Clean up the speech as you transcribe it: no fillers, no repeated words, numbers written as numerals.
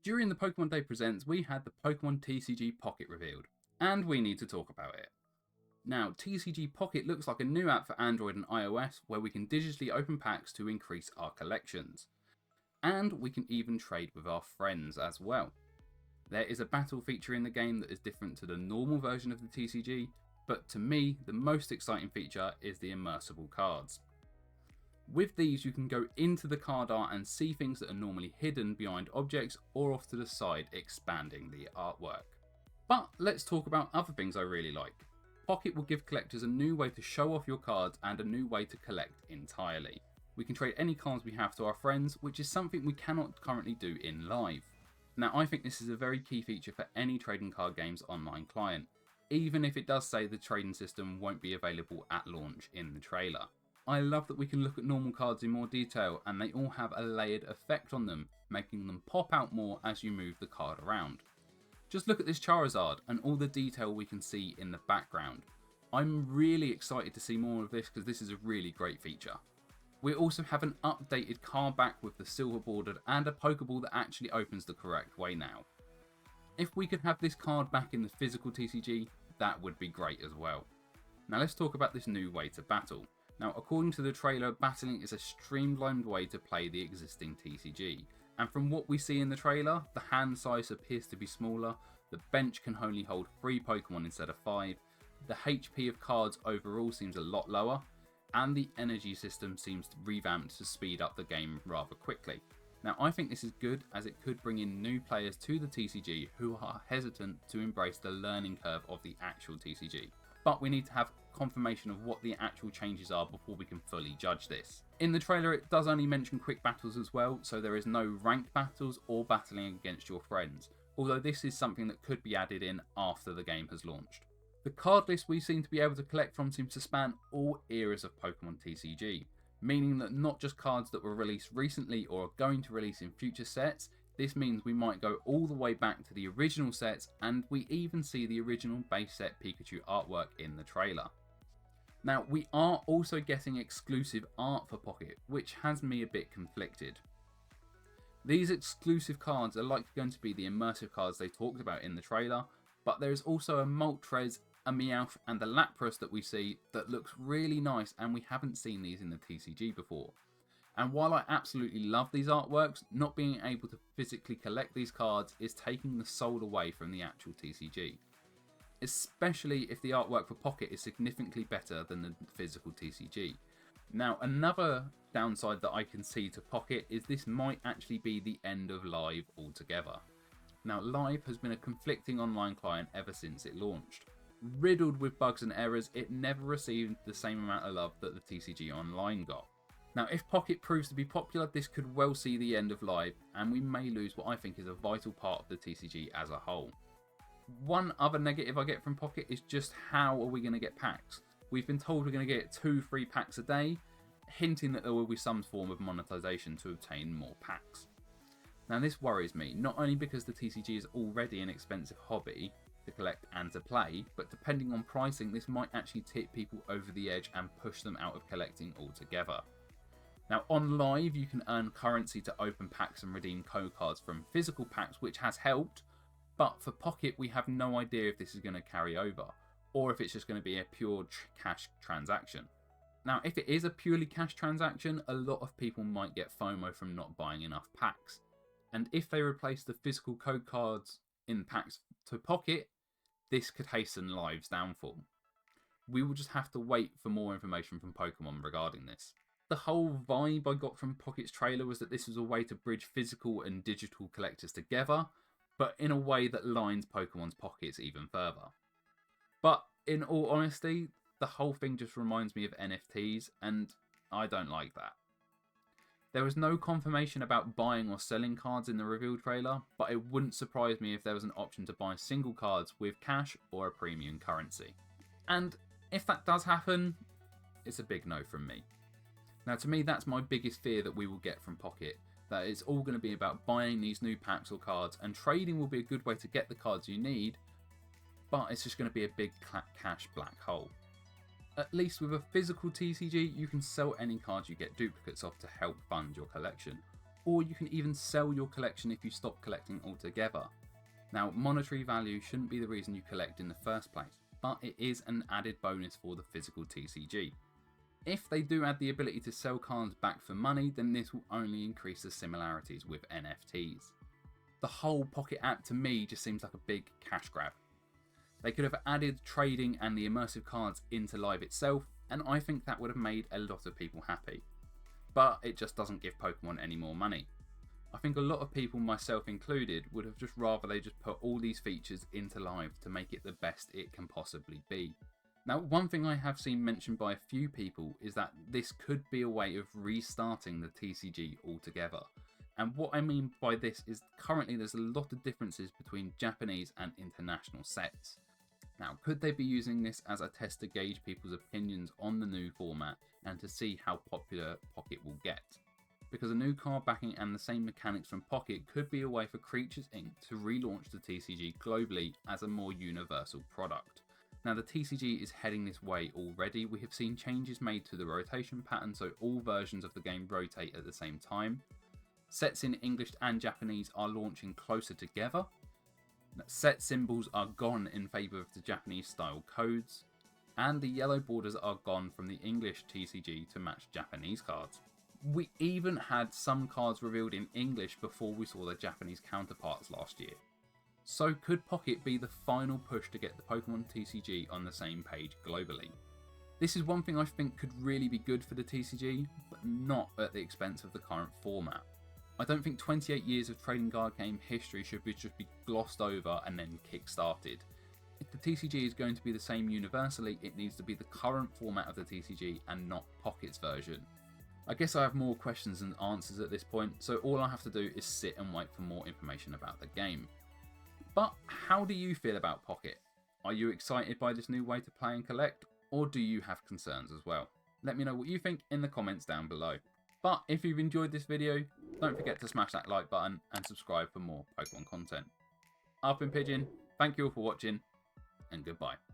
During the Pokemon Day Presents, we had the Pokemon TCG Pocket revealed, and we need to talk about it. Now, TCG Pocket looks like a new app for Android and iOS where we can digitally open packs to increase our collections. And we can even trade with our friends as well. There is a battle feature in the game that is different to the normal version of the TCG, but to me, the most exciting feature is the immersible cards. With these, you can go into the card art and see things that are normally hidden behind objects or off to the side, expanding the artwork. But let's talk about other things I really like. Pocket will give collectors a new way to show off your cards and a new way to collect entirely. We can trade any cards we have to our friends, which is something we cannot currently do in live. Now, I think this is a very key feature for any trading card games online client, even if it does say the trading system won't be available at launch in the trailer. I love that we can look at normal cards in more detail and they all have a layered effect on them, making them pop out more as you move the card around. Just look at this Charizard and all the detail we can see in the background. I'm really excited to see more of this because this is a really great feature. We also have an updated card back with the silver bordered and a Pokeball that actually opens the correct way now. If we could have this card back in the physical TCG, that would be great as well. Now let's talk about this new way to battle. Now, according to the trailer, battling is a streamlined way to play the existing TCG. And from what we see in the trailer, the hand size appears to be smaller, the bench can only hold 3 Pokemon instead of 5, the HP of cards overall seems a lot lower, and the energy system seems revamped to speed up the game rather quickly. Now, I think this is good as it could bring in new players to the TCG who are hesitant to embrace the learning curve of the actual TCG. But we need to have confirmation of what the actual changes are before we can fully judge this. In the trailer, it does only mention quick battles as well, so there is no ranked battles or battling against your friends, although this is something that could be added in after the game has launched. The card list we seem to be able to collect from seems to span all eras of Pokemon TCG, meaning that not just cards that were released recently or are going to release in future sets. This means we might go all the way back to the original sets, and we even see the original base set Pikachu artwork in the trailer. Now, we are also getting exclusive art for Pocket, which has me a bit conflicted. These exclusive cards are likely going to be the immersive cards they talked about in the trailer, but there is also a Moltres, a Meowth and a Lapras that we see that looks really nice, and we haven't seen these in the TCG before. And while I absolutely love these artworks, not being able to physically collect these cards is taking the soul away from the actual TCG. Especially if the artwork for Pocket is significantly better than the physical TCG. Now, another downside that I can see to Pocket is this might actually be the end of Live altogether. Now, Live has been a conflicting online client ever since it launched. Riddled with bugs and errors, it never received the same amount of love that the TCG Online got. Now, if Pocket proves to be popular, this could well see the end of Live, and we may lose what I think is a vital part of the TCG as a whole. One other negative I get from Pocket is just how are we going to get packs? We've been told we're going to get 2 free packs a day, hinting that there will be some form of monetization to obtain more packs. Now, this worries me, not only because the TCG is already an expensive hobby to collect and to play, but depending on pricing, this might actually tip people over the edge and push them out of collecting altogether. Now, on Live, you can earn currency to open packs and redeem code cards from physical packs, which has helped, but for Pocket, we have no idea if this is going to carry over, or if it's just going to be a pure cash transaction. Now, if it is a purely cash transaction, a lot of people might get FOMO from not buying enough packs. And if they replace the physical code cards in packs to Pocket, this could hasten Live's downfall. We will just have to wait for more information from Pokemon regarding this. The whole vibe I got from Pocket's trailer was that this was a way to bridge physical and digital collectors together, but in a way that lines Pokemon's pockets even further. But in all honesty, the whole thing just reminds me of NFTs, and I don't like that. There was no confirmation about buying or selling cards in the reveal trailer, but it wouldn't surprise me if there was an option to buy single cards with cash or a premium currency. And if that does happen, it's a big no from me. Now, to me, that's my biggest fear that we will get from Pocket, that it's all going to be about buying these new packs or cards, and trading will be a good way to get the cards you need, but it's just going to be a big cash black hole. At least with a physical TCG, you can sell any cards you get duplicates of to help fund your collection, or you can even sell your collection if you stop collecting altogether. Now, monetary value shouldn't be the reason you collect in the first place, but it is an added bonus for the physical TCG. If they do add the ability to sell cards back for money, then this will only increase the similarities with NFTs. The whole Pocket app to me just seems like a big cash grab. They could have added trading and the immersive cards into Live itself, and I think that would have made a lot of people happy. But it just doesn't give Pokemon any more money. I think a lot of people, myself included, would have just rather they just put all these features into Live to make it the best it can possibly be. Now, one thing I have seen mentioned by a few people is that this could be a way of restarting the TCG altogether. And what I mean by this is currently there's a lot of differences between Japanese and international sets. Now, could they be using this as a test to gauge people's opinions on the new format and to see how popular Pocket will get? Because a new card backing and the same mechanics from Pocket could be a way for Creatures Inc. to relaunch the TCG globally as a more universal product. Now, the TCG is heading this way already. We have seen changes made to the rotation pattern so all versions of the game rotate at the same time. Sets in English and Japanese are launching closer together. Set symbols are gone in favour of the Japanese style codes. And the yellow borders are gone from the English TCG to match Japanese cards. We even had some cards revealed in English before we saw their Japanese counterparts last year. So could Pocket be the final push to get the Pokemon TCG on the same page globally? This is one thing I think could really be good for the TCG, but not at the expense of the current format. I don't think 28 years of trading card game history should just be glossed over and then kick-started. If the TCG is going to be the same universally, it needs to be the current format of the TCG and not Pocket's version. I guess I have more questions than answers at this point, so all I have to do is sit and wait for more information about the game. But how do you feel about Pocket? Are you excited by this new way to play and collect, or do you have concerns as well? Let me know what you think in the comments down below. But if you've enjoyed this video, don't forget to smash that like button and subscribe for more Pokemon content. I've been Pigeon, thank you all for watching, and goodbye.